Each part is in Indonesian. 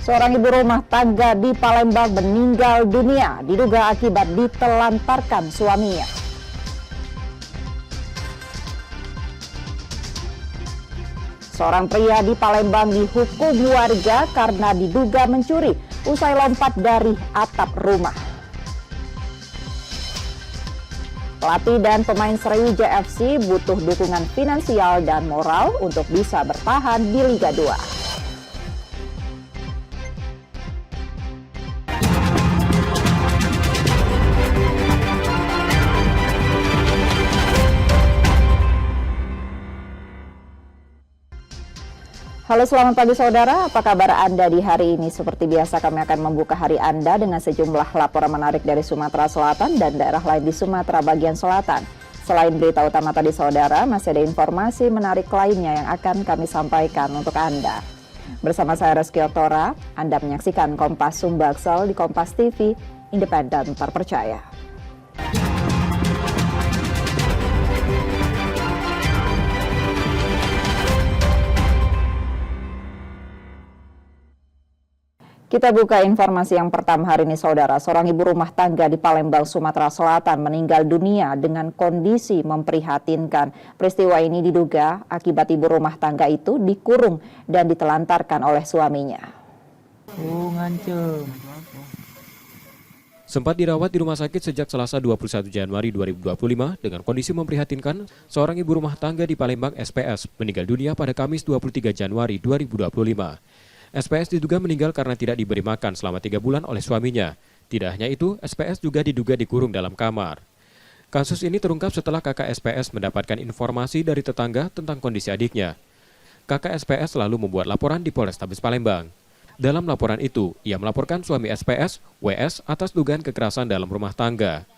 Seorang ibu rumah tangga di Palembang meninggal dunia diduga akibat ditelantarkan suaminya. Seorang pria di Palembang dihukum warga karena diduga mencuri usai lompat dari atap rumah. Pelatih dan pemain Sriwijaya FC butuh dukungan finansial dan moral untuk bisa bertahan di Liga 2. Halo, selamat pagi saudara, apa kabar Anda di hari ini? Seperti biasa kami akan membuka hari Anda dengan sejumlah laporan menarik dari Sumatera Selatan dan daerah lain di Sumatera bagian selatan. Selain berita utama tadi saudara, masih ada informasi menarik lainnya yang akan kami sampaikan untuk Anda. Bersama saya Reski Otora, Anda menyaksikan Kompas Sumbaksel di Kompas TV, independen terpercaya. Kita buka informasi yang pertama hari ini saudara. Seorang ibu rumah tangga di Palembang, Sumatera Selatan meninggal dunia dengan kondisi memprihatinkan. Peristiwa ini diduga akibat ibu rumah tangga itu dikurung dan ditelantarkan oleh suaminya. Sempat dirawat di rumah sakit sejak Selasa 21 Januari 2025 dengan kondisi memprihatinkan, seorang ibu rumah tangga di Palembang SPS meninggal dunia pada Kamis 23 Januari 2025. SPS diduga meninggal karena tidak diberi makan selama 3 bulan oleh suaminya. Tidak hanya itu, SPS juga diduga dikurung dalam kamar. Kasus ini terungkap setelah kakak SPS mendapatkan informasi dari tetangga tentang kondisi adiknya. Kakak SPS lalu membuat laporan di Polrestabes Palembang. Dalam laporan itu, ia melaporkan suami SPS, WS, atas dugaan kekerasan dalam rumah tangga.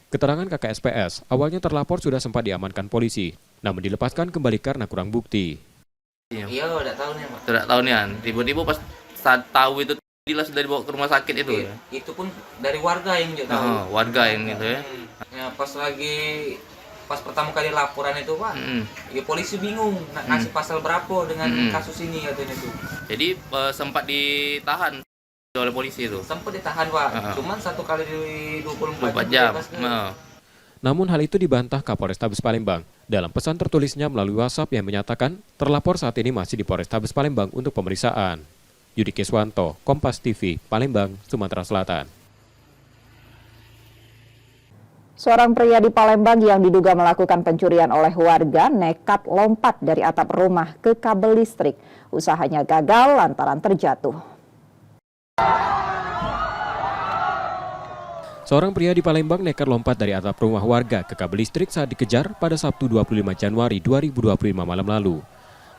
Keterangan kakak SPS, awalnya terlapor sudah sempat diamankan polisi, namun dilepaskan kembali karena kurang bukti. Iya, udah tahu nih, Pak. Udah tahu nih, tiba-tiba pas saat tahu itu dia sudah dibawa ke rumah sakit itu. Ya? Itu pun dari warga yang juga tahu. Warga yang gitu ya. Ya pas pertama kali laporan itu, Pak. Ya polisi bingung ngasih pasal berapa dengan kasus ini katanya tuh. Jadi sempat ditahan oleh polisi itu. Sempat ditahan, Pak. Cuman 1 kali di 24 jam. Namun hal itu dibantah Kapolrestabes Palembang. Dalam pesan tertulisnya melalui WhatsApp yang menyatakan terlapor saat ini masih di Polrestabes Palembang untuk pemeriksaan. Yudi Kiswanto, Kompas TV, Palembang, Sumatera Selatan. Seorang pria di Palembang yang diduga melakukan pencurian oleh warga nekat lompat dari atap rumah ke kabel listrik. Usahanya gagal lantaran terjatuh. Seorang pria di Palembang nekat lompat dari atap rumah warga ke kabel listrik saat dikejar pada Sabtu 25 Januari 2025 malam lalu.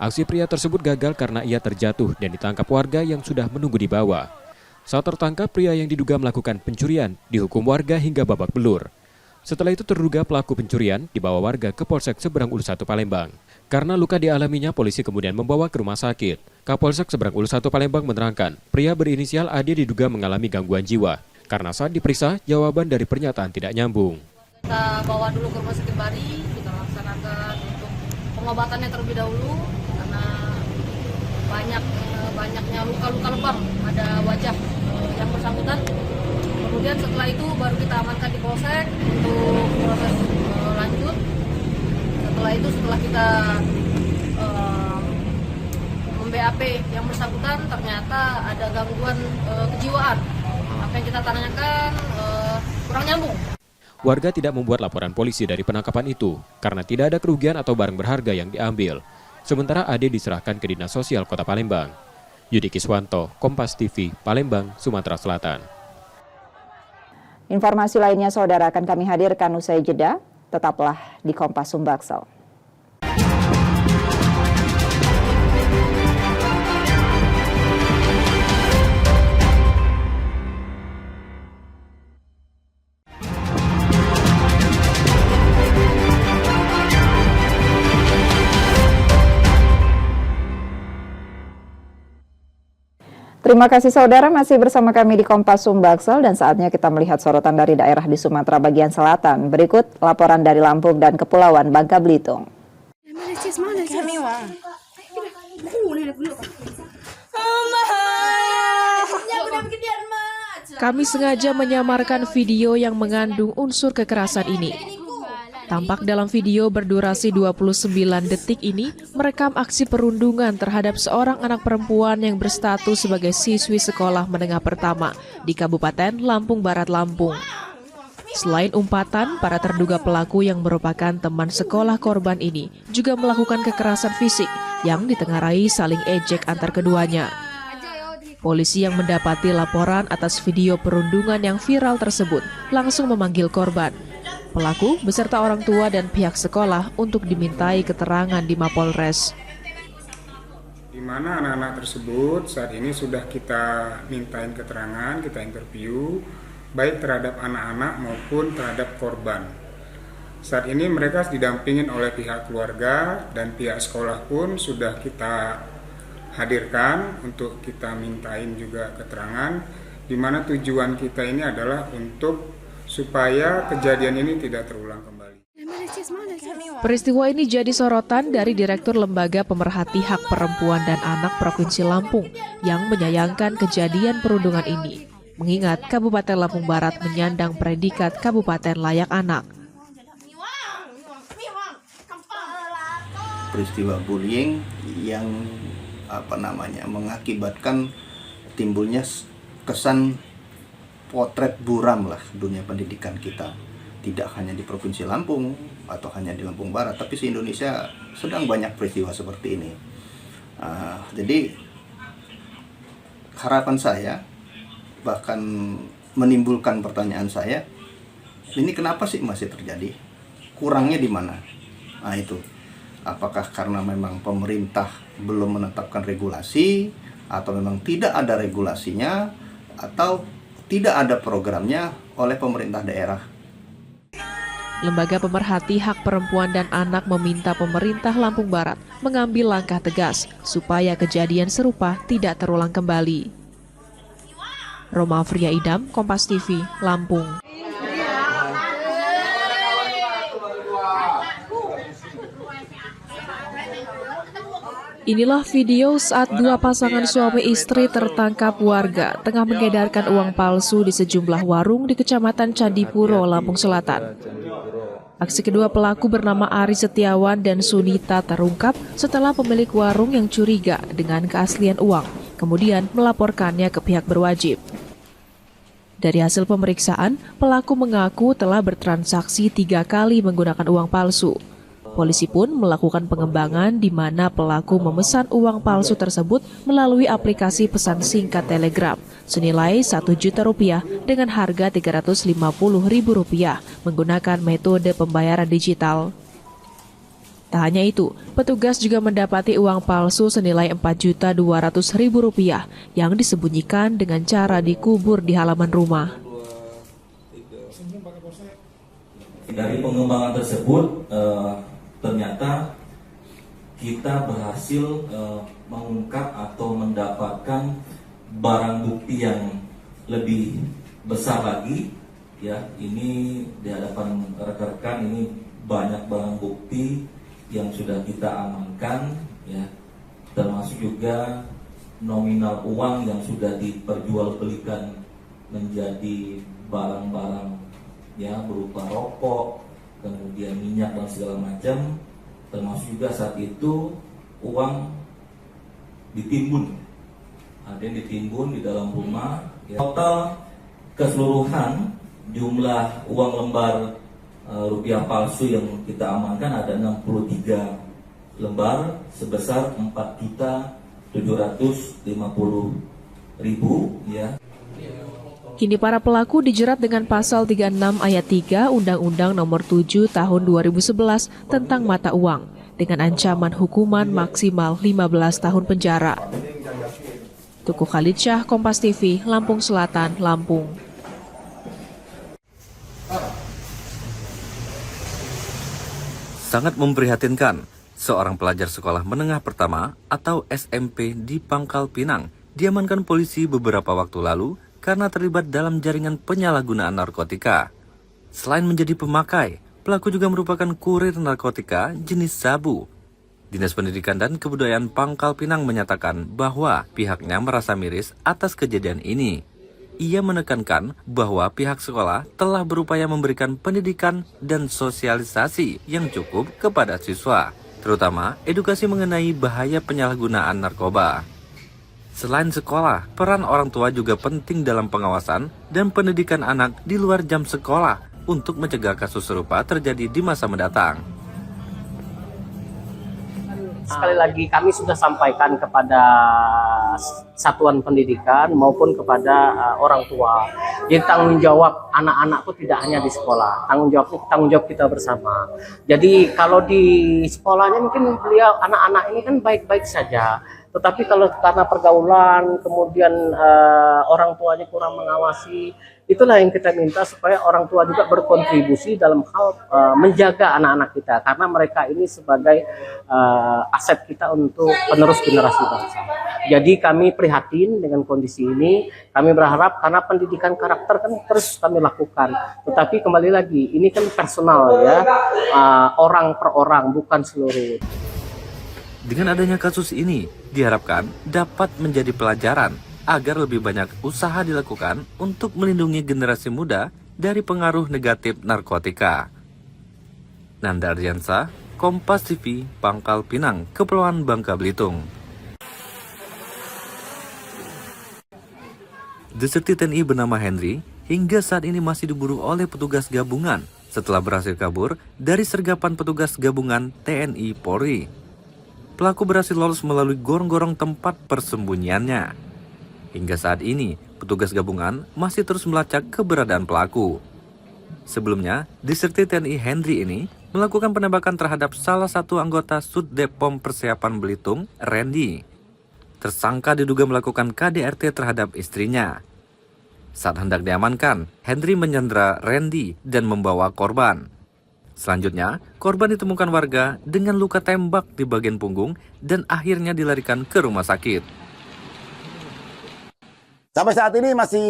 Aksi pria tersebut gagal karena ia terjatuh dan ditangkap warga yang sudah menunggu di bawah. Saat tertangkap, pria yang diduga melakukan pencurian dihukum warga hingga babak belur. Setelah itu terduga pelaku pencurian dibawa warga ke Polsek Seberang Ulus 1 Palembang. Karena luka dialaminya, polisi kemudian membawa ke rumah sakit. Kapolsek Seberang Ulus 1 Palembang menerangkan, pria berinisial AD diduga mengalami gangguan jiwa. Karena saat diperiksa, jawaban dari pernyataan tidak nyambung. Kita bawa dulu ke rumah sakit Bari, kita laksanakan untuk pengobatannya terlebih dahulu karena banyaknya luka-luka lebam pada wajah yang bersangkutan. Kemudian setelah itu baru kita amankan di polsek untuk proses lanjut. Setelah itu setelah kita mem-BAP yang bersangkutan ternyata ada gangguan kejiwaan. Apa yang kita tanyakan kurang nyambung. Warga tidak membuat laporan polisi dari penangkapan itu karena tidak ada kerugian atau barang berharga yang diambil. Sementara AD diserahkan ke Dinas Sosial Kota Palembang. Yudi Kiswanto, Kompas TV, Palembang, Sumatera Selatan. Informasi lainnya saudara akan kami hadirkan usai jeda. Tetaplah di Kompas Sumbaksel. Terima kasih saudara masih bersama kami di Kompas Sumbaksel dan saatnya kita melihat sorotan dari daerah di Sumatera bagian selatan. Berikut laporan dari Lampung dan Kepulauan Bangka Belitung. kami sengaja menyamarkan video yang mengandung unsur kekerasan ini. Tampak dalam video berdurasi 29 detik ini merekam aksi perundungan terhadap seorang anak perempuan yang berstatus sebagai siswi sekolah menengah pertama di Kabupaten Lampung Barat, Lampung. Selain umpatan, para terduga pelaku yang merupakan teman sekolah korban ini juga melakukan kekerasan fisik yang ditengarai saling ejek antar keduanya. Polisi yang mendapati laporan atas video perundungan yang viral tersebut langsung memanggil korban, pelaku beserta orang tua dan pihak sekolah untuk dimintai keterangan di Mapolres. Di mana anak-anak tersebut saat ini sudah kita mintain keterangan, kita interview, baik terhadap anak-anak maupun terhadap korban. Saat ini mereka didampingin oleh pihak keluarga dan pihak sekolah pun sudah kita hadirkan untuk kita mintain juga keterangan, di mana tujuan kita ini adalah untuk supaya kejadian ini tidak terulang kembali. Peristiwa ini jadi sorotan dari Direktur Lembaga Pemerhati Hak Perempuan dan Anak Provinsi Lampung yang menyayangkan kejadian perundungan ini, mengingat Kabupaten Lampung Barat menyandang predikat Kabupaten Layak Anak. Peristiwa bullying yang mengakibatkan timbulnya kesan potret buram lah dunia pendidikan kita, tidak hanya di Provinsi Lampung atau hanya di Lampung Barat, tapi se-Indonesia sedang banyak peristiwa seperti ini. Jadi harapan saya, bahkan menimbulkan pertanyaan saya, ini kenapa sih masih terjadi? Kurangnya di mana? Nah itu, apakah karena memang pemerintah belum menetapkan regulasi, atau memang tidak ada regulasinya, atau tidak ada programnya oleh pemerintah daerah? Lembaga Pemerhati Hak Perempuan dan Anak meminta pemerintah Lampung Barat mengambil langkah tegas supaya kejadian serupa tidak terulang kembali. Roma Afria Idam, Kompas TV, Lampung. Inilah video saat dua pasangan suami istri tertangkap warga tengah mengedarkan uang palsu di sejumlah warung di Kecamatan Candipuro, Lampung Selatan. Aksi kedua pelaku bernama Ari Setiawan dan Sunita terungkap setelah pemilik warung yang curiga dengan keaslian uang, kemudian melaporkannya ke pihak berwajib. Dari hasil pemeriksaan, pelaku mengaku telah bertransaksi 3 kali menggunakan uang palsu. Polisi pun melakukan pengembangan di mana pelaku memesan uang palsu tersebut melalui aplikasi pesan singkat Telegram senilai Rp1 juta dengan harga Rp350.000 menggunakan metode pembayaran digital. Tak hanya itu, petugas juga mendapati uang palsu senilai Rp4.200.000 yang disembunyikan dengan cara dikubur di halaman rumah. Dari pengembangan tersebut, ternyata kita berhasil mengungkap atau mendapatkan barang bukti yang lebih besar lagi. Ya, ini di hadapan rekan-rekan ini banyak barang bukti yang sudah kita amankan, ya, termasuk juga nominal uang yang sudah diperjualbelikan menjadi barang-barang, ya, berupa rokok, kemudian minyak dan segala macam, termasuk juga saat itu uang ditimbun, ada yang ditimbun di dalam rumah. Ya. Total keseluruhan jumlah uang lembar rupiah palsu yang kita amankan ada 63 lembar sebesar Rp4.750.000, ya. Kini para pelaku dijerat dengan pasal 36 ayat 3 Undang-Undang Nomor 7 Tahun 2011 tentang mata uang dengan ancaman hukuman maksimal 15 tahun penjara. Tuku Khalidsyah, Kompas TV, Lampung Selatan, Lampung. Sangat memprihatinkan, seorang pelajar sekolah menengah pertama atau SMP di Pangkal Pinang diamankan polisi beberapa waktu lalu karena terlibat dalam jaringan penyalahgunaan narkotika. Selain menjadi pemakai, pelaku juga merupakan kurir narkotika jenis sabu. Dinas Pendidikan dan Kebudayaan Pangkal Pinang menyatakan bahwa pihaknya merasa miris atas kejadian ini. ia menekankan bahwa pihak sekolah telah berupaya memberikan pendidikan dan sosialisasi yang cukup kepada siswa, terutama edukasi mengenai bahaya penyalahgunaan narkoba. Selain sekolah, peran orang tua juga penting dalam pengawasan dan pendidikan anak di luar jam sekolah untuk mencegah kasus serupa terjadi di masa mendatang. Sekali lagi kami sudah sampaikan kepada satuan pendidikan maupun kepada orang tua. Jadi tanggung jawab anak-anak itu tidak hanya di sekolah, tanggung jawab kita bersama. Jadi kalau di sekolahnya mungkin beliau anak-anak ini kan baik-baik saja, tetapi kalau karena pergaulan kemudian orang tuanya kurang mengawasi, itulah yang kita minta supaya orang tua juga berkontribusi dalam hal menjaga anak-anak kita, karena mereka ini sebagai aset kita untuk penerus generasi bangsa. Jadi kami prihatin dengan kondisi ini. Kami berharap, karena pendidikan karakter kan terus kami lakukan, tetapi kembali lagi ini kan personal ya, orang per orang, bukan seluruh. Dengan adanya kasus ini, diharapkan dapat menjadi pelajaran agar lebih banyak usaha dilakukan untuk melindungi generasi muda dari pengaruh negatif narkotika. Nanda Ardiansa, Kompas TV, Pangkal Pinang, Kepulauan Bangka Belitung. Deserti TNI bernama Henry hingga saat ini masih diburu oleh petugas gabungan setelah berhasil kabur dari sergapan petugas gabungan TNI Polri. Pelaku berhasil lolos melalui gorong-gorong tempat persembunyiannya. Hingga saat ini, petugas gabungan masih terus melacak keberadaan pelaku. Sebelumnya, Deserti TNI Henry ini melakukan penembakan terhadap salah satu anggota Sudepom Persiapan Belitung, Randy. Tersangka diduga melakukan KDRT terhadap istrinya. Saat hendak diamankan, Henry menyandera Randy dan membawa korban. Selanjutnya, korban ditemukan warga dengan luka tembak di bagian punggung dan akhirnya dilarikan ke rumah sakit. Sampai saat ini masih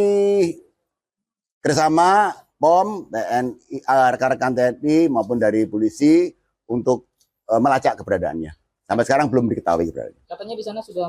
bersama POM, TNI, rekan-rekan TNI maupun dari polisi untuk melacak keberadaannya. Sampai sekarang belum diketahui keberadaannya. Katanya di sana sudah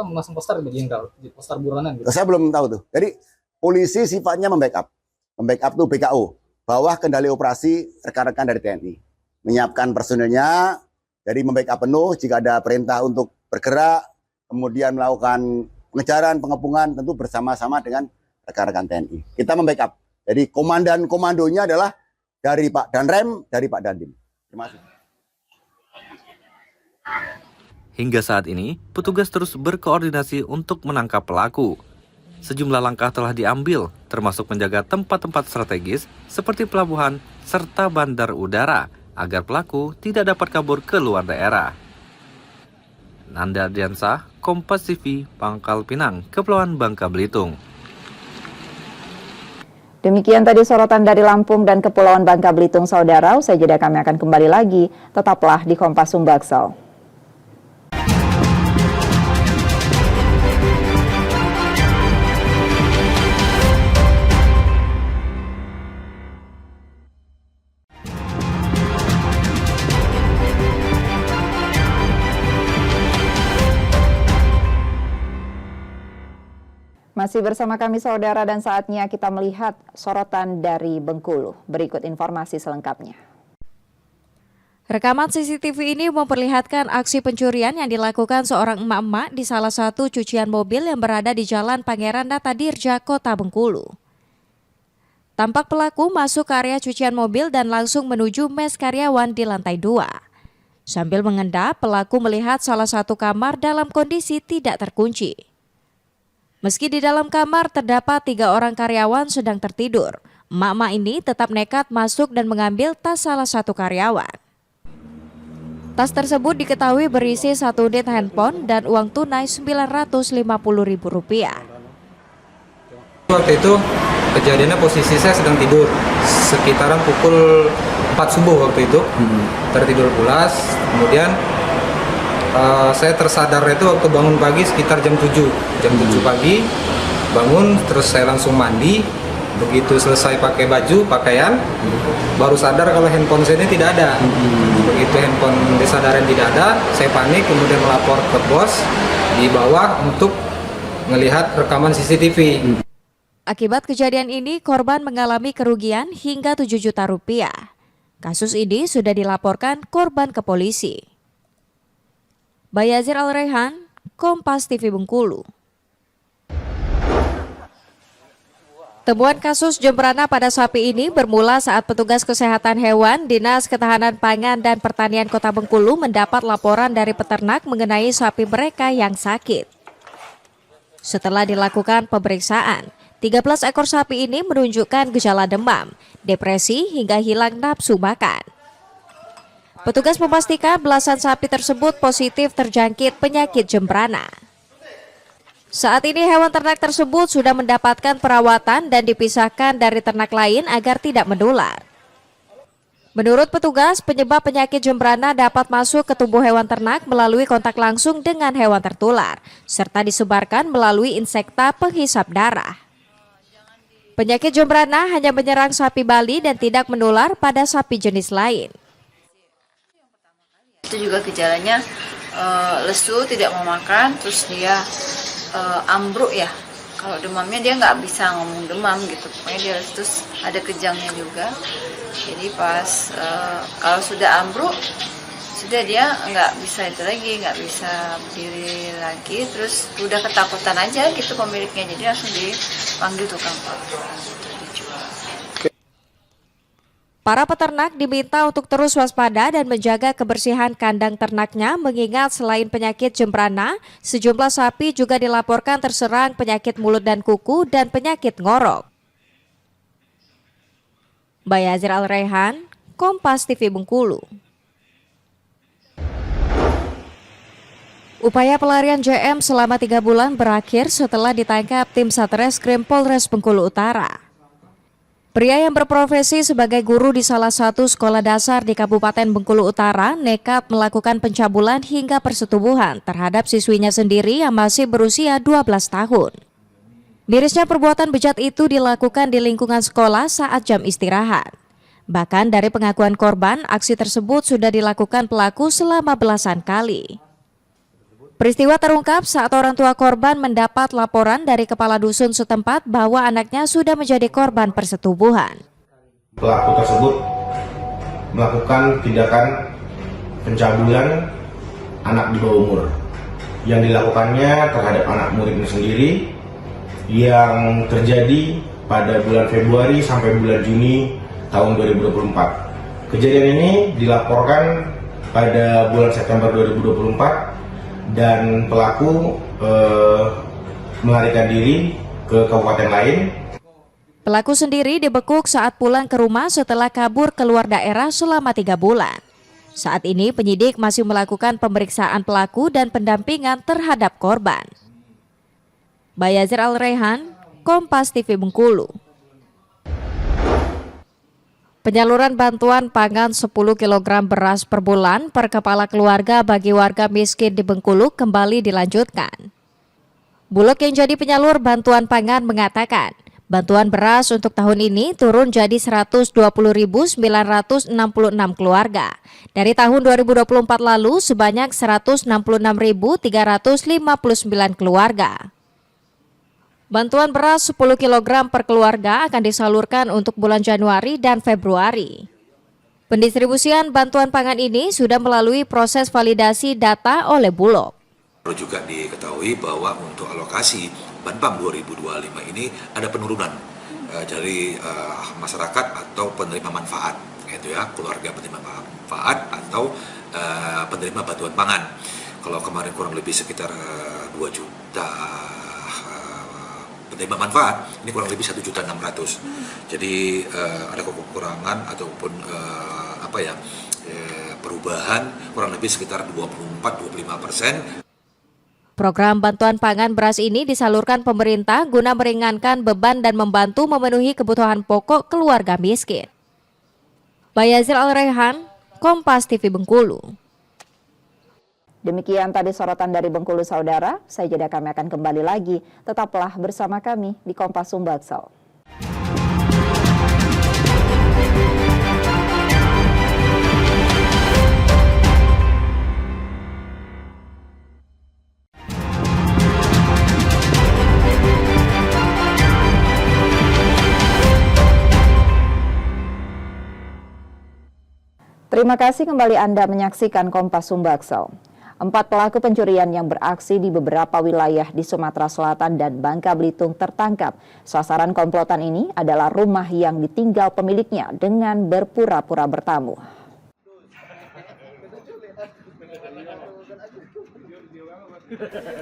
memasang poster di Jenderal, poster buronan. Gitu. Saya belum tahu tuh. Jadi polisi sifatnya membackup tuh BKO. Bawah kendali operasi rekan-rekan dari TNI. Menyiapkan personilnya, jadi membackup penuh jika ada perintah untuk bergerak, kemudian melakukan pengejaran, pengepungan, tentu bersama-sama dengan rekan-rekan TNI. Kita membackup. Jadi komandonya adalah dari Pak Danrem, dari Pak Dandim. Terima kasih. Hingga saat ini, petugas terus berkoordinasi untuk menangkap pelaku. Sejumlah langkah telah diambil, termasuk menjaga tempat-tempat strategis seperti pelabuhan serta bandar udara, agar pelaku tidak dapat kabur ke luar daerah. Nanda Ardiansa, Kompas TV, Pangkal Pinang, Kepulauan Bangka Belitung. Demikian tadi sorotan dari Lampung dan Kepulauan Bangka Belitung, saudara. Usai jeda kami akan kembali lagi. Tetaplah di Kompas Sumbaksel. Masih bersama kami saudara, dan saatnya kita melihat sorotan dari Bengkulu. Berikut informasi selengkapnya. Rekaman CCTV ini memperlihatkan aksi pencurian yang dilakukan seorang emak-emak di salah satu cucian mobil yang berada di Jalan Pangeran Natadirja, Kota Bengkulu. Tampak pelaku masuk ke area cucian mobil dan langsung menuju mes karyawan di lantai 2. Sambil mengendap, pelaku melihat salah satu kamar dalam kondisi tidak terkunci. Meski di dalam kamar terdapat 3 orang karyawan sedang tertidur, emak-emak ini tetap nekat masuk dan mengambil tas salah satu karyawan. Tas tersebut diketahui berisi 1 unit handphone dan uang tunai Rp950.000. Waktu itu kejadiannya posisi saya sedang tidur, sekitaran pukul 4 subuh waktu itu, tertidur pulas, kemudian saya tersadar itu waktu bangun pagi sekitar jam 7 pagi, bangun terus saya langsung mandi. Begitu selesai pakai baju, pakaian, baru sadar kalau handphone saya ini tidak ada. Begitu handphone disadarin tidak ada, saya panik, kemudian melapor ke bos di bawah untuk melihat rekaman CCTV. Akibat kejadian ini, korban mengalami kerugian hingga 7 juta rupiah. Kasus ini sudah dilaporkan korban ke polisi. Bayazir Al-Rehan, Kompas TV Bengkulu. Temuan kasus jembrana pada sapi ini bermula saat petugas kesehatan hewan Dinas Ketahanan Pangan dan Pertanian Kota Bengkulu mendapat laporan dari peternak mengenai sapi mereka yang sakit. Setelah dilakukan pemeriksaan, 13 ekor sapi ini menunjukkan gejala demam, depresi hingga hilang nafsu makan. Petugas memastikan belasan sapi tersebut positif terjangkit penyakit jembrana. Saat ini hewan ternak tersebut sudah mendapatkan perawatan dan dipisahkan dari ternak lain agar tidak menular. Menurut petugas, penyebab penyakit jembrana dapat masuk ke tubuh hewan ternak melalui kontak langsung dengan hewan tertular, serta disebarkan melalui insekta penghisap darah. Penyakit jembrana hanya menyerang sapi Bali dan tidak menular pada sapi jenis lain. Itu juga gejalanya lesu, tidak mau makan, terus dia ambruk ya. Kalau demamnya dia nggak bisa ngomong demam gitu, pokoknya dia terus ada kejangnya juga. Jadi pas kalau sudah ambruk, sudah dia nggak bisa itu lagi, nggak bisa berdiri lagi, terus udah ketakutan aja gitu pemiliknya, jadi langsung dipanggil tukang pakan. Para peternak diminta untuk terus waspada dan menjaga kebersihan kandang ternaknya, mengingat selain penyakit jembrana, sejumlah sapi juga dilaporkan terserang penyakit mulut dan kuku dan penyakit ngorok. Bayazir Al-Rehan, Kompas TV Bengkulu. Upaya pelarian JM selama 3 bulan berakhir setelah ditangkap tim Satreskrim Polres Bengkulu Utara. Pria yang berprofesi sebagai guru di salah satu sekolah dasar di Kabupaten Bengkulu Utara nekat melakukan pencabulan hingga persetubuhan terhadap siswinya sendiri yang masih berusia 12 tahun. Mirisnya perbuatan bejat itu dilakukan di lingkungan sekolah saat jam istirahat. Bahkan dari pengakuan korban, aksi tersebut sudah dilakukan pelaku selama belasan kali. Peristiwa terungkap saat orang tua korban mendapat laporan dari kepala dusun setempat bahwa anaknya sudah menjadi korban persetubuhan. Pelaku tersebut melakukan tindakan pencabulan anak di bawah umur yang dilakukannya terhadap anak muridnya sendiri yang terjadi pada bulan Februari sampai bulan Juni tahun 2024. Kejadian ini dilaporkan pada bulan September 2024 dan pelaku melarikan diri ke kabupaten lain. Pelaku sendiri dibekuk saat pulang ke rumah setelah kabur keluar daerah selama 3 bulan. Saat ini penyidik masih melakukan pemeriksaan pelaku dan pendampingan terhadap korban. Bayazir Al-Rehan, Kompas TV Bengkulu. Penyaluran bantuan pangan 10 kg beras per bulan per kepala keluarga bagi warga miskin di Bengkulu kembali dilanjutkan. Bulog yang jadi penyalur bantuan pangan mengatakan, bantuan beras untuk tahun ini turun jadi 120.966 keluarga. Dari tahun 2024 lalu sebanyak 166.359 keluarga. Bantuan beras 10 kg per keluarga akan disalurkan untuk bulan Januari dan Februari. Pendistribusian bantuan pangan ini sudah melalui proses validasi data oleh Bulog. Perlu juga diketahui bahwa untuk alokasi Banpam 2025 ini ada penurunan dari masyarakat atau penerima manfaat, yaitu ya keluarga penerima manfaat atau penerima bantuan pangan. Kalau kemarin kurang lebih sekitar 2 juta penerima manfaat, ini kurang lebih 1.600.000. Jadi ada kekurangan ataupun perubahan kurang lebih sekitar 24-25%. Program bantuan pangan beras ini disalurkan pemerintah guna meringankan beban dan membantu memenuhi kebutuhan pokok keluarga miskin. Bayazir Al-Rehan, Kompas TV Bengkulu. Demikian tadi sorotan dari Bengkulu Saudara, saya jeda kami akan kembali lagi. Tetaplah bersama kami di Kompas Sumbaksel. Terima kasih kembali Anda menyaksikan Kompas Sumbaksel. 4 pelaku pencurian yang beraksi di beberapa wilayah di Sumatera Selatan dan Bangka Belitung tertangkap. Sasaran komplotan ini adalah rumah yang ditinggal pemiliknya dengan berpura-pura bertamu.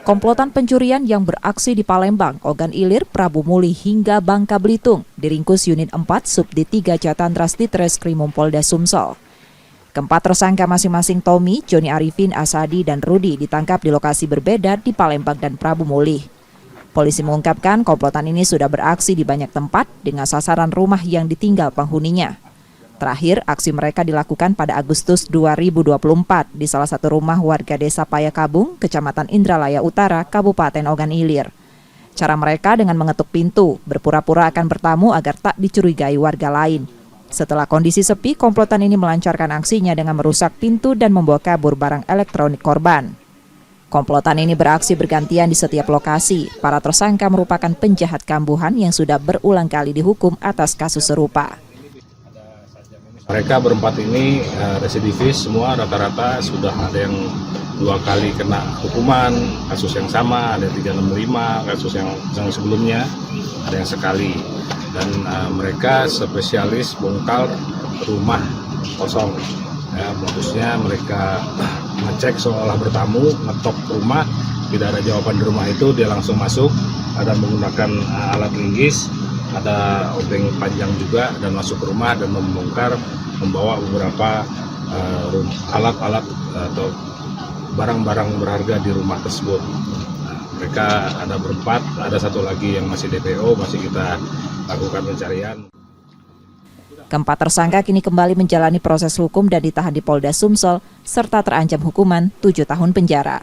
Komplotan pencurian yang beraksi di Palembang, Ogan Ilir, Prabu Muli hingga Bangka Belitung diringkus Unit 4 Subdit 3 Jatantras Ditreskrimum Polda Sumsel. Keempat tersangka masing-masing Tommy, Joni Arifin, Asadi, dan Rudi ditangkap di lokasi berbeda di Palembang dan Prabu Muli. Polisi mengungkapkan komplotan ini sudah beraksi di banyak tempat dengan sasaran rumah yang ditinggal penghuninya. Terakhir, aksi mereka dilakukan pada Agustus 2024 di salah satu rumah warga Desa Payakabung, Kecamatan Indralaya Utara, Kabupaten Ogan Ilir. Cara mereka dengan mengetuk pintu, berpura-pura akan bertamu agar tak dicurigai warga lain. Setelah kondisi sepi, komplotan ini melancarkan aksinya dengan merusak pintu dan membawa kabur barang elektronik korban. Komplotan ini beraksi bergantian di setiap lokasi. Para tersangka merupakan penjahat kambuhan yang sudah berulang kali dihukum atas kasus serupa. Mereka berempat ini residivis semua, rata-rata sudah ada yang 2 kali kena hukuman, kasus yang sama, ada 365, kasus yang sebelumnya, ada yang sekali. Dan mereka spesialis bongkar rumah kosong. Ya, modusnya mereka ngecek seolah bertamu, ngetok rumah, tidak ada jawaban di rumah itu, dia langsung masuk, ada menggunakan alat linggis, ada obeng panjang juga, dan masuk ke rumah dan membongkar, membawa beberapa alat-alat atau barang-barang berharga di rumah tersebut. Nah, mereka ada berempat, ada satu lagi yang masih DPO, masih kita lakukan pencarian. Keempat tersangka kini kembali menjalani proses hukum dan ditahan di Polda Sumsel serta terancam hukuman 7 tahun penjara.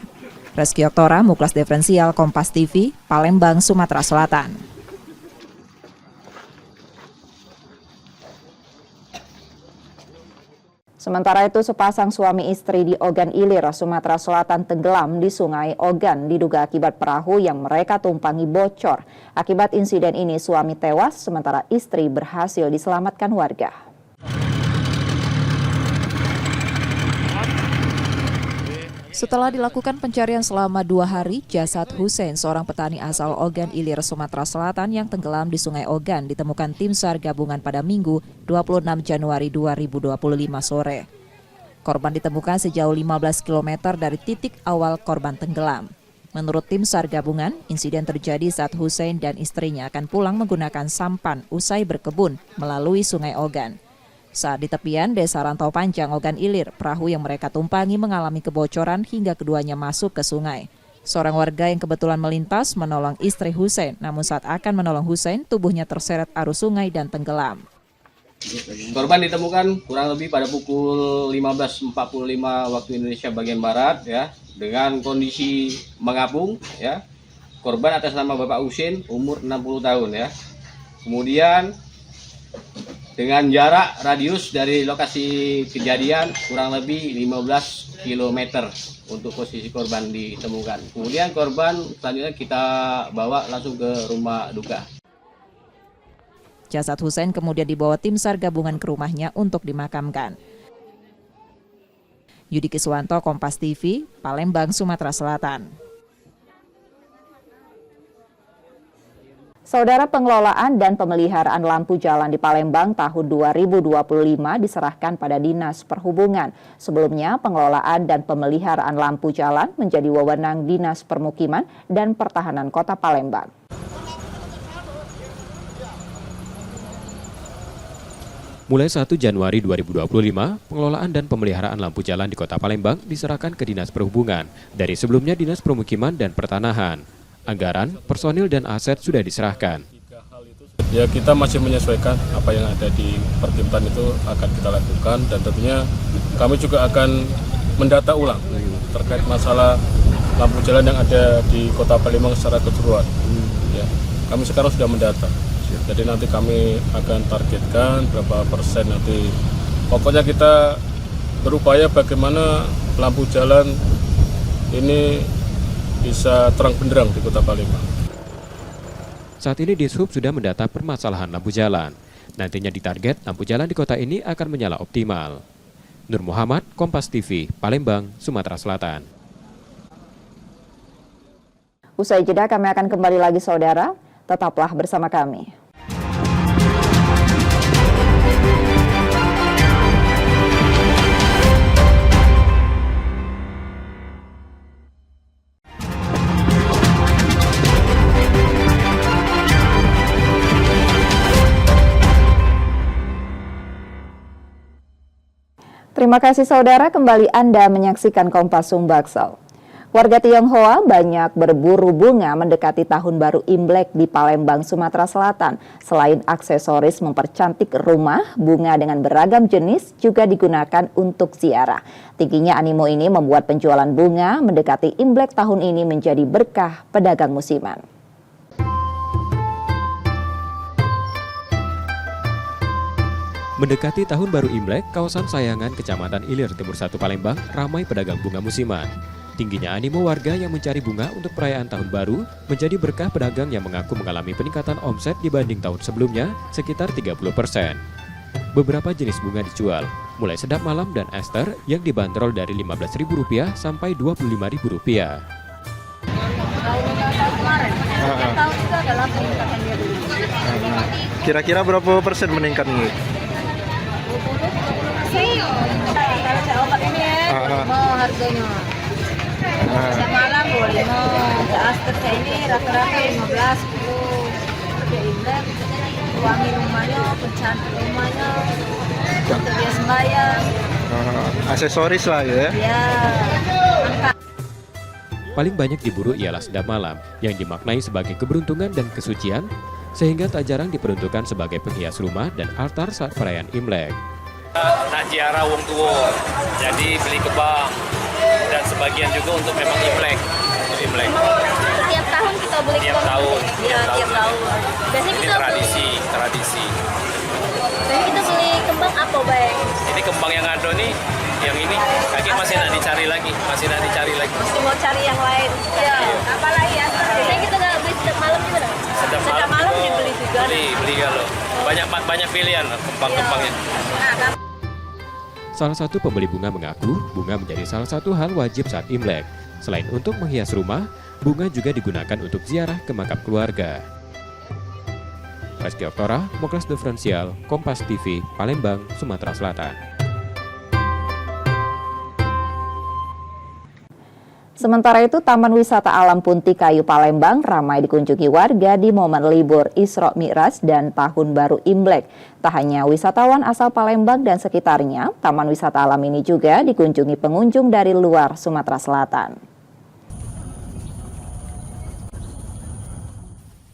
Reski Oktora, Muklas Diferensial, Kompas TV, Palembang, Sumatera Selatan. Sementara itu, sepasang suami istri di Ogan Ilir, Sumatera Selatan tenggelam di Sungai Ogan diduga akibat perahu yang mereka tumpangi bocor. Akibat insiden ini, suami tewas sementara istri berhasil diselamatkan warga. Setelah dilakukan pencarian selama 2 hari, jasad Hussein, seorang petani asal Ogan Ilir, Sumatera Selatan yang tenggelam di Sungai Ogan ditemukan tim SAR gabungan pada Minggu 26 Januari 2025 sore. Korban ditemukan sejauh 15 km dari titik awal korban tenggelam. Menurut tim SAR gabungan, insiden terjadi saat Hussein dan istrinya akan pulang menggunakan sampan usai berkebun melalui Sungai Ogan. Saat di tepian Desa Rantau Panjang, Ogan Ilir, perahu yang mereka tumpangi mengalami kebocoran hingga keduanya masuk ke sungai. Seorang warga yang kebetulan melintas menolong istri Hussein, namun saat akan menolong Hussein, tubuhnya terseret arus sungai dan tenggelam. Korban ditemukan kurang lebih pada pukul 15.45 waktu Indonesia bagian Barat, ya, dengan kondisi mengapung, ya. Korban atas nama Bapak Husin, umur 60 tahun, ya. Kemudian dengan jarak radius dari lokasi kejadian kurang lebih 15 km untuk posisi korban ditemukan. Kemudian korban selanjutnya kita bawa langsung ke rumah duka. Jasad Hussein kemudian dibawa tim SAR gabungan ke rumahnya untuk dimakamkan. Yudi Kiswanto, Kompas TV, Palembang, Sumatera Selatan. Saudara, pengelolaan dan pemeliharaan lampu jalan di Palembang tahun 2025 diserahkan pada Dinas Perhubungan. Sebelumnya, pengelolaan dan pemeliharaan lampu jalan menjadi wewenang Dinas Permukiman dan Pertahanan Kota Palembang. Mulai 1 Januari 2025, pengelolaan dan pemeliharaan lampu jalan di Kota Palembang diserahkan ke Dinas Perhubungan dari sebelumnya Dinas Permukiman dan Pertanahan. Anggaran, personil, dan aset sudah diserahkan. Ya, kita masih menyesuaikan apa yang ada di Pertimtan itu akan kita lakukan, dan tentunya kami juga akan mendata ulang terkait masalah lampu jalan yang ada di Kota Palembang secara keseluruhan. Ya, kami sekarang sudah mendata. Jadi nanti kami akan targetkan berapa persen nanti. Pokoknya kita berupaya bagaimana lampu jalan ini bisa terang benderang di Kota Palembang. Saat ini Dishub sudah mendata permasalahan lampu jalan. Nantinya ditarget lampu jalan di kota ini akan menyala optimal. Nur Muhammad, Kompas TV, Palembang, Sumatera Selatan. Usai jeda kami akan kembali lagi saudara, tetaplah bersama kami. Terima kasih saudara, kembali Anda menyaksikan Kompas Sumbaksel. Warga Tionghoa banyak berburu bunga mendekati Tahun Baru Imlek di Palembang, Sumatera Selatan. Selain aksesoris mempercantik rumah, bunga dengan beragam jenis juga digunakan untuk ziarah. Tingginya animo ini membuat penjualan bunga mendekati Imlek tahun ini menjadi berkah pedagang musiman. Mendekati Tahun Baru Imlek, kawasan Sayangan, Kecamatan Ilir, Timur 1 Palembang, ramai pedagang bunga musiman. Tingginya animo warga yang mencari bunga untuk perayaan Tahun Baru menjadi berkah pedagang yang mengaku mengalami peningkatan omset dibanding tahun sebelumnya sekitar 30%. Beberapa jenis bunga dijual, mulai sedap malam dan ester yang dibanderol dari Rp15.000 sampai Rp25.000. Kira-kira berapa persen meningkat ini? Kalau saya obat ini mau harganya. Sedap malam boleh mau aster saya ini rata-rata 15, 10. Dia Imlek, wangi rumahnya, pencantik rumahnya, untuk dia sembahyang. Aksesoris lah ya? Ya, angkat. Paling banyak diburu ialah sedap malam yang dimaknai sebagai keberuntungan dan kesucian, sehingga tak jarang diperuntukkan sebagai penghias rumah dan altar saat perayaan Imlek. Nak ziarah wong tua, jadi beli ke bank, dan sebagian juga untuk memang Imlek. Tiap tahun kita beli tiap tahun. Tiap tahun. Biasanya Ini kita tradisi. Biasanya kita beli kembang apa, Bang? Ini kembang yang ada nih, yang ini kaki masih nak dicari lagi. Masih mau cari yang lain. Iya. Apalagi ya? Biasanya kita nggak beli sedap malam juga. Sedap malam dibeli juga. Beli kalau banyak pilihan kembang-kembangnya. Salah satu pembeli bunga mengaku bunga menjadi salah satu hal wajib saat Imlek. Selain untuk menghias rumah, bunga juga digunakan untuk ziarah ke makam keluarga. Reski Oktora, Moklas Diferensial, Kompas TV, Palembang, Sumatera Selatan. Sementara itu, Taman Wisata Alam Punti Kayu Palembang ramai dikunjungi warga di momen libur Isra Mi'raj dan Tahun Baru Imlek. Tak hanya wisatawan asal Palembang dan sekitarnya, Taman Wisata Alam ini juga dikunjungi pengunjung dari luar Sumatera Selatan.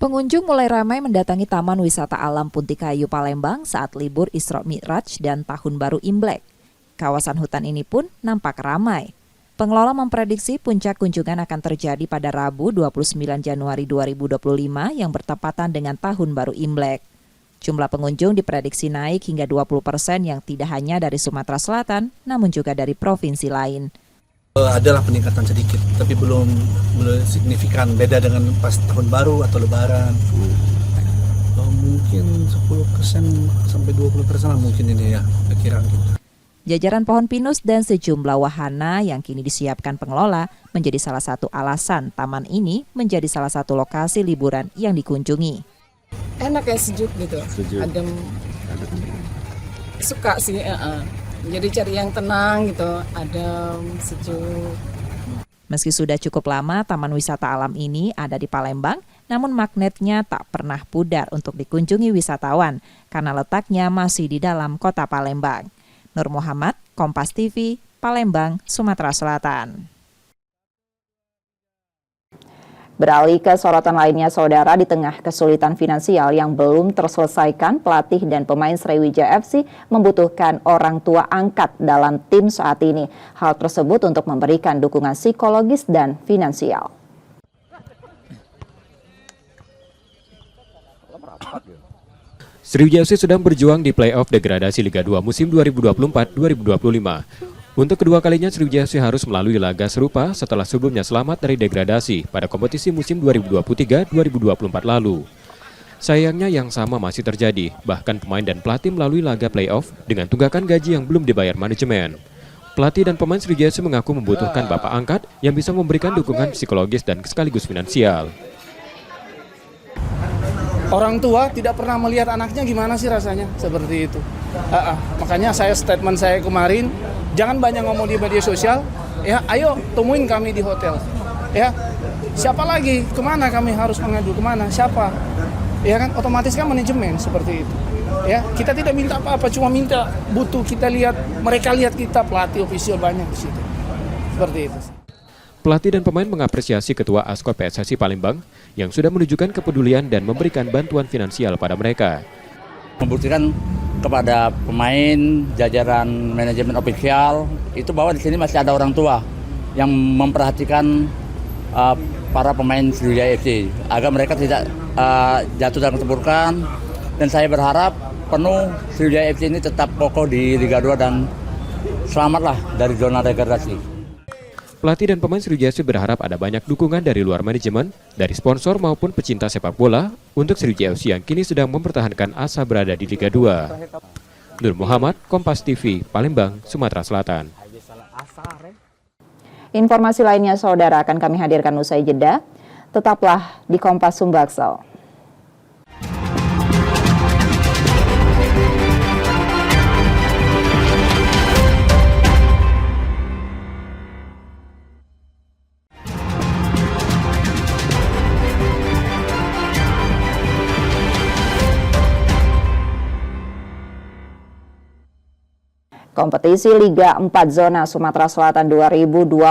Pengunjung mulai ramai mendatangi Taman Wisata Alam Punti Kayu Palembang saat libur Isra Mi'raj dan Tahun Baru Imlek. Kawasan hutan ini pun nampak ramai. Pengelola memprediksi puncak kunjungan akan terjadi pada Rabu 29 Januari 2025 yang bertepatan dengan Tahun Baru Imlek. Jumlah pengunjung diprediksi naik hingga 20% yang tidak hanya dari Sumatera Selatan, namun juga dari provinsi lain. Adalah peningkatan sedikit, tapi belum signifikan, beda dengan pas Tahun Baru atau Lebaran. Mungkin 10% sampai 20% lah mungkin ini ya, perkiraan kita. Jajaran pohon pinus dan sejumlah wahana yang kini disiapkan pengelola menjadi salah satu alasan taman ini menjadi salah satu lokasi liburan yang dikunjungi. Enak ya, sejuk gitu, adem. Suka sih, jadi cari yang tenang gitu, adem, sejuk. Meski sudah cukup lama Taman Wisata Alam ini ada di Palembang, namun magnetnya tak pernah pudar untuk dikunjungi wisatawan karena letaknya masih di dalam kota Palembang. Nur Muhammad, Kompas TV, Palembang, Sumatera Selatan. Beralih ke sorotan lainnya, saudara, di tengah kesulitan finansial yang belum terselesaikan, pelatih dan pemain Sriwijaya FC membutuhkan orang tua angkat dalam tim saat ini. Hal tersebut untuk memberikan dukungan psikologis dan finansial. Sriwijaya FC sedang berjuang di play-off degradasi Liga 2 musim 2024-2025. Untuk kedua kalinya Sriwijaya FC harus melalui laga serupa setelah sebelumnya selamat dari degradasi pada kompetisi musim 2023-2024 lalu. Sayangnya yang sama masih terjadi, bahkan pemain dan pelatih melalui laga playoff dengan tunggakan gaji yang belum dibayar manajemen. Pelatih dan pemain Sriwijaya mengaku membutuhkan bapak angkat yang bisa memberikan dukungan psikologis dan sekaligus finansial. Orang tua tidak pernah melihat anaknya gimana sih rasanya, seperti itu. Makanya statement saya kemarin, jangan banyak ngomong di media sosial, ya ayo temuin kami di hotel. Ya, siapa lagi? Kemana kami harus mengadu? Kemana? Siapa? Ya kan, otomatis kan manajemen seperti itu. Ya, kita tidak minta apa-apa, cuma minta butuh kita lihat, mereka lihat kita, pelatih ofisial banyak di situ. Seperti itu. Pelatih dan pemain mengapresiasi Ketua Askot PSSI Palembang yang sudah menunjukkan kepedulian dan memberikan bantuan finansial pada mereka. Membuktikan kepada pemain, jajaran manajemen ofisial itu bahwa di sini masih ada orang tua yang memperhatikan para pemain Sriwijaya FC agar mereka tidak jatuh dalam keterpurukan, dan saya berharap penuh Sriwijaya FC ini tetap kokoh di Liga 2 dan selamatlah dari zona degradasi. Pelatih dan pemain Sriwijaya berharap ada banyak dukungan dari luar manajemen, dari sponsor maupun pecinta sepak bola untuk Sriwijaya FC yang kini sedang mempertahankan asa berada di Liga 2. Nur Muhammad, Kompas TV, Palembang, Sumatera Selatan. Informasi lainnya saudara akan kami hadirkan usai jeda. Tetaplah di Kompas Sumbaksel. Kompetisi Liga 4 Zona Sumatera Selatan 2025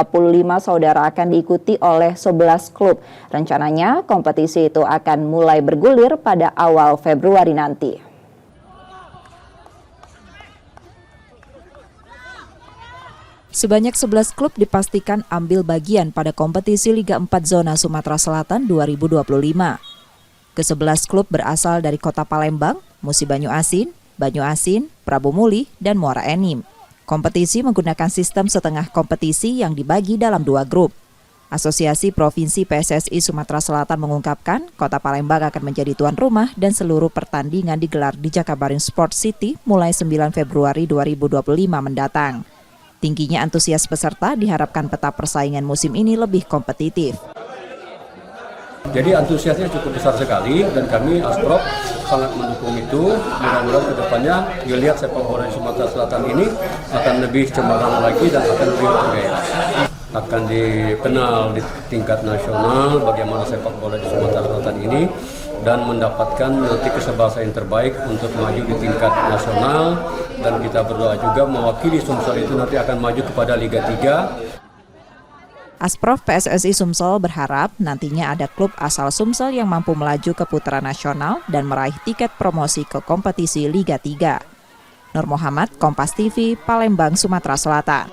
saudara akan diikuti oleh 11 klub. Rencananya kompetisi itu akan mulai bergulir pada awal Februari nanti. Sebanyak 11 klub dipastikan ambil bagian pada kompetisi Liga 4 Zona Sumatera Selatan 2025. Ke-11 klub berasal dari Kota Palembang, Musi Banyu Asin, Prabu Muli, dan Muara Enim. Kompetisi menggunakan sistem setengah kompetisi yang dibagi dalam 2 grup. Asosiasi Provinsi PSSI Sumatera Selatan mengungkapkan Kota Palembang akan menjadi tuan rumah dan seluruh pertandingan digelar di Jakabaring Sport City mulai 9 Februari 2025 mendatang. Tingginya antusias peserta diharapkan peta persaingan musim ini lebih kompetitif. Jadi antusiasnya cukup besar sekali dan kami Asprop sangat mendukung itu. Mudah-mudahan ke depannya dilihat sepak bola di Sumatera Selatan ini akan lebih cemerlang lagi dan akan lebih bergaya. Akan dikenal di tingkat nasional bagaimana sepak bola di Sumatera Selatan ini dan mendapatkan nanti kesebelasan yang terbaik untuk maju di tingkat nasional, dan kita berdoa juga mewakili Sumsel itu nanti akan maju kepada Liga 3. Asprof PSSI Sumsel berharap nantinya ada klub asal Sumsel yang mampu melaju ke putaran nasional dan meraih tiket promosi ke kompetisi Liga 3. Nur Muhammad, Kompas TV, Palembang, Sumatera Selatan.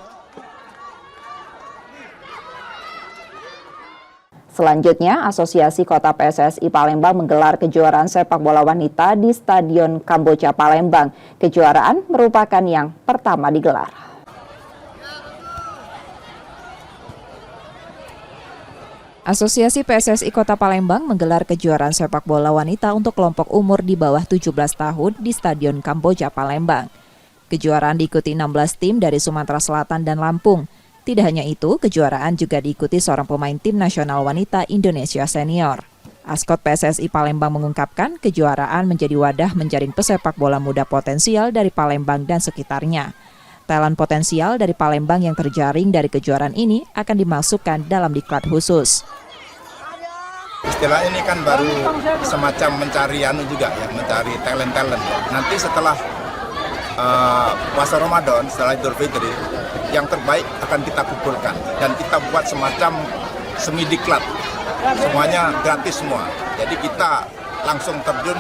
Selanjutnya, Asosiasi Kota PSSI Palembang menggelar kejuaraan sepak bola wanita di Stadion Kamboja Palembang. Kejuaraan merupakan yang pertama digelar. Asosiasi PSSI Kota Palembang menggelar kejuaraan sepak bola wanita untuk kelompok umur di bawah 17 tahun di Stadion Kamboja Palembang. Kejuaraan diikuti 16 tim dari Sumatera Selatan dan Lampung. Tidak hanya itu, kejuaraan juga diikuti seorang pemain tim nasional wanita Indonesia senior. Askot PSSI Palembang mengungkapkan kejuaraan menjadi wadah menjaring pesepak bola muda potensial dari Palembang dan sekitarnya. Talent potensial dari Palembang yang terjaring dari kejuaraan ini akan dimasukkan dalam diklat khusus. Istilah ini kan baru semacam mencari juga ya, mencari talent. Nanti setelah puasa Ramadan, setelah Idul Fitri, yang terbaik akan kita kumpulkan dan kita buat semacam semi diklat. Semuanya gratis semua. Jadi kita langsung terjun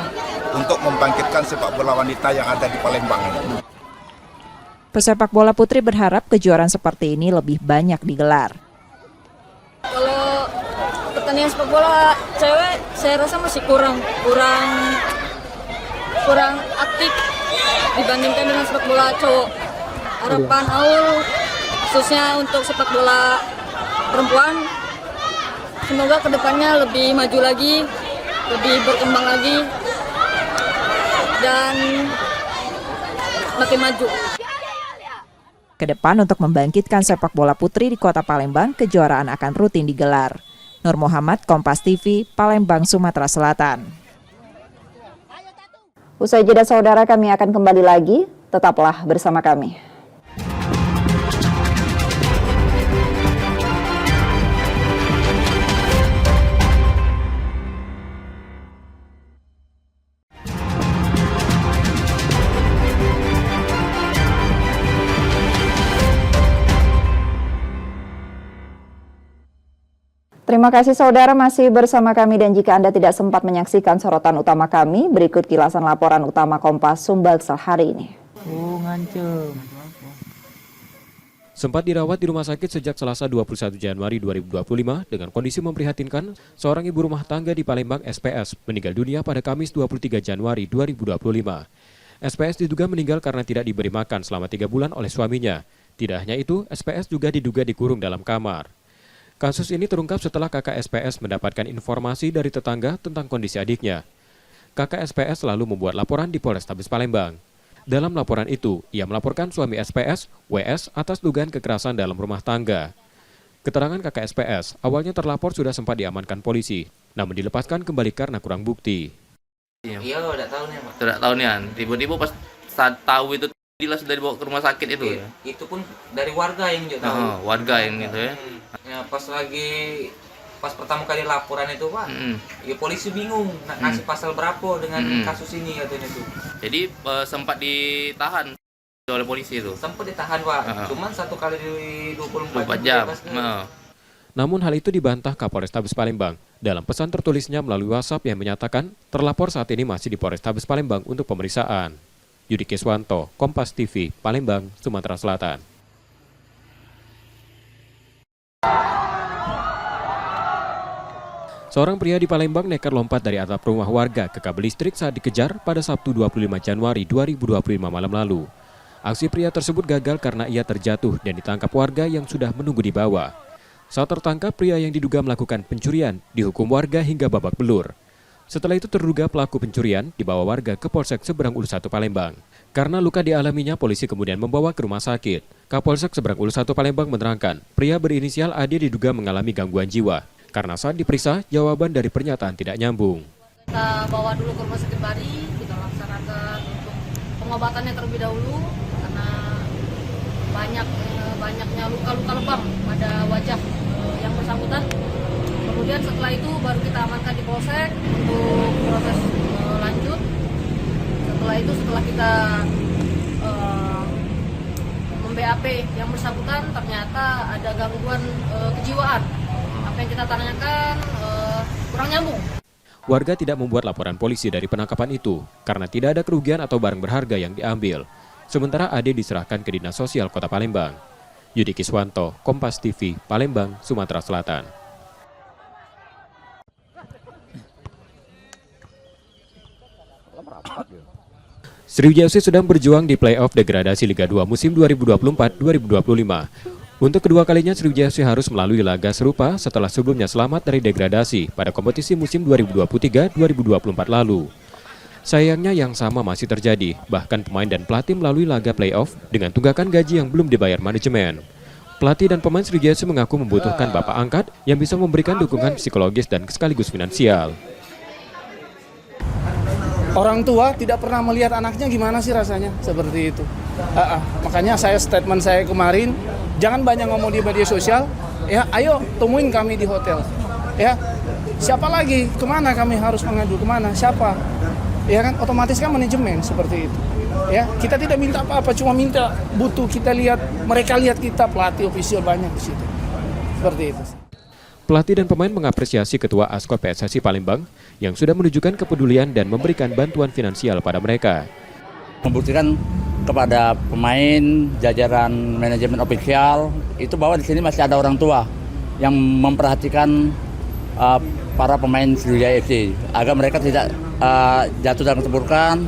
untuk membangkitkan sepak bola wanita yang ada di Palembang ini. Pesepak bola putri berharap kejuaraan seperti ini lebih banyak digelar. Kalau pertandingan sepak bola cewek saya rasa masih kurang aktif dibandingkan dengan sepak bola cowok. Harapan Aul khususnya untuk sepak bola perempuan, semoga kedepannya lebih maju lagi, lebih berkembang lagi dan makin maju. Kedepan untuk membangkitkan sepak bola putri di Kota Palembang, kejuaraan akan rutin digelar. Nur Muhammad, Kompas TV, Palembang, Sumatera Selatan. Usai jeda saudara, kami akan kembali lagi. Tetaplah bersama kami. Terima kasih saudara masih bersama kami, dan jika Anda tidak sempat menyaksikan sorotan utama kami, berikut kilasan laporan utama Kompas Sumbaksel hari ini. Sempat dirawat di rumah sakit sejak Selasa 21 Januari 2025 dengan kondisi memprihatinkan, seorang ibu rumah tangga di Palembang SPS meninggal dunia pada Kamis 23 Januari 2025. SPS diduga meninggal karena tidak diberi makan selama 3 bulan oleh suaminya. Tidak hanya itu, SPS juga diduga dikurung dalam kamar. Kasus ini terungkap setelah kakak SPS mendapatkan informasi dari tetangga tentang kondisi adiknya. Kakak SPS lalu membuat laporan di Polrestabes Palembang. Dalam laporan itu, ia melaporkan suami SPS, WS, atas dugaan kekerasan dalam rumah tangga. Keterangan kakak SPS, awalnya terlapor sudah sempat diamankan polisi, namun dilepaskan kembali karena kurang bukti. Iya, udah tahu nih, Pak. Udah tahu nih, tiba-tiba pas saat tahu itu dia sudah dibawa ke rumah sakit itu. Ya. Itu pun dari warga yang juga tahu. Warga yang itu ya. Ya pas pertama kali laporan itu, Pak, ya polisi bingung ngasih pasal berapa dengan kasus ini katanya tuh. Jadi sempat ditahan oleh polisi itu. Sempat ditahan, Pak. Cuman 1 kali di 24 jam. Namun hal itu dibantah Kapolrestabes Palembang. Dalam pesan tertulisnya melalui WhatsApp yang menyatakan terlapor saat ini masih di Polrestabes Palembang untuk pemeriksaan. Yudi Kiswanto, Kompas TV, Palembang, Sumatera Selatan. Seorang pria di Palembang nekat lompat dari atap rumah warga ke kabel listrik saat dikejar pada Sabtu 25 Januari 2025 malam lalu. Aksi pria tersebut gagal karena ia terjatuh dan ditangkap warga yang sudah menunggu di bawah. Saat tertangkap, pria yang diduga melakukan pencurian dihukum warga hingga babak belur. Setelah itu terduga pelaku pencurian dibawa warga ke Polsek Seberang Ulus 1 Palembang. Karena luka dialaminya, polisi kemudian membawa ke rumah sakit. Kapolsek Seberang Ulus 1 Palembang menerangkan, pria berinisial AD diduga mengalami gangguan jiwa. Karena saat diperiksa, jawaban dari pernyataan tidak nyambung. Kita bawa dulu ke rumah sakit Bari, kita laksanakan untuk pengobatannya terlebih dahulu karena banyaknya luka-luka lebam pada wajah yang bersangkutan. Kemudian setelah itu baru kita amankan di Polsek untuk proses lanjut. Setelah kita mem-BAP yang bersangkutan, ternyata ada gangguan kejiwaan. Apa yang kita tanyakan kurang nyambung. Warga tidak membuat laporan polisi dari penangkapan itu karena tidak ada kerugian atau barang berharga yang diambil. Sementara AD diserahkan ke Dinas Sosial Kota Palembang. Yudi Kiswanto, Kompas TV, Palembang, Sumatera Selatan. Sriwijaya FC sedang berjuang di play-off degradasi Liga 2 musim 2024-2025. Untuk kedua kalinya Sriwijaya FC harus melalui laga serupa setelah sebelumnya selamat dari degradasi pada kompetisi musim 2023-2024 lalu. Sayangnya yang sama masih terjadi, bahkan pemain dan pelatih melalui laga play-off dengan tunggakan gaji yang belum dibayar manajemen. Pelatih dan pemain Sriwijaya FC mengaku membutuhkan bapak angkat yang bisa memberikan dukungan psikologis dan sekaligus finansial. Orang tua tidak pernah melihat anaknya, gimana sih rasanya seperti itu. Makanya statement saya kemarin, jangan banyak ngomong di media sosial, ya ayo temuin kami di hotel. Ya, siapa lagi, kemana kami harus mengadu, kemana, siapa? Ya kan, otomatis kan manajemen seperti itu. Ya, kita tidak minta apa-apa, cuma minta butuh kita lihat, mereka lihat kita, pelatih ofisial banyak di situ. Seperti itu. Pelatih dan pemain mengapresiasi Ketua Askot PSSI Palembang yang sudah menunjukkan kepedulian dan memberikan bantuan finansial pada mereka. Membuktikan kepada pemain, jajaran manajemen ofisial itu bahwa di sini masih ada orang tua yang memperhatikan para pemain Sriwijaya FC agar mereka tidak jatuh dalam keterpurukan,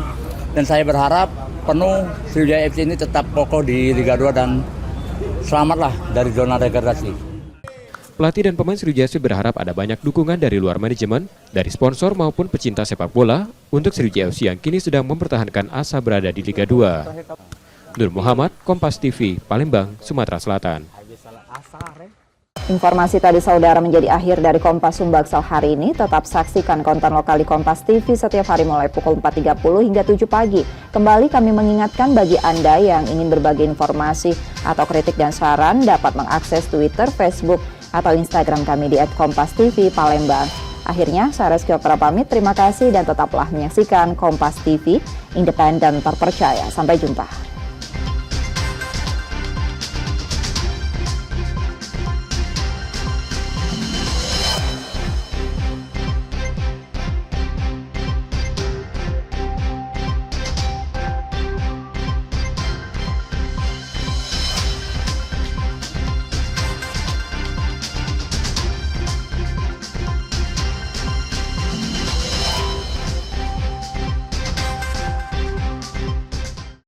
dan saya berharap penuh Sriwijaya FC ini tetap kokoh di Liga 2 dan selamatlah dari zona degradasi. Pelatih dan pemain Sriwijaya FC berharap ada banyak dukungan dari luar manajemen, dari sponsor maupun pecinta sepak bola untuk Sriwijaya FC yang kini sedang mempertahankan asa berada di Liga 2. Nur Muhammad, Kompas TV, Palembang, Sumatera Selatan. Informasi tadi saudara menjadi akhir dari Kompas Sumbaksel hari ini. Tetap saksikan konten lokal di Kompas TV setiap hari mulai pukul 4.30 hingga 7 pagi. Kembali kami mengingatkan bagi Anda yang ingin berbagi informasi atau kritik dan saran dapat mengakses Twitter, Facebook, atau Instagram kami di @kompastv_palembang. Akhirnya, saya Reski Opera pamit. Terima kasih dan tetaplah menyaksikan Kompas TV, independen terpercaya. Sampai jumpa.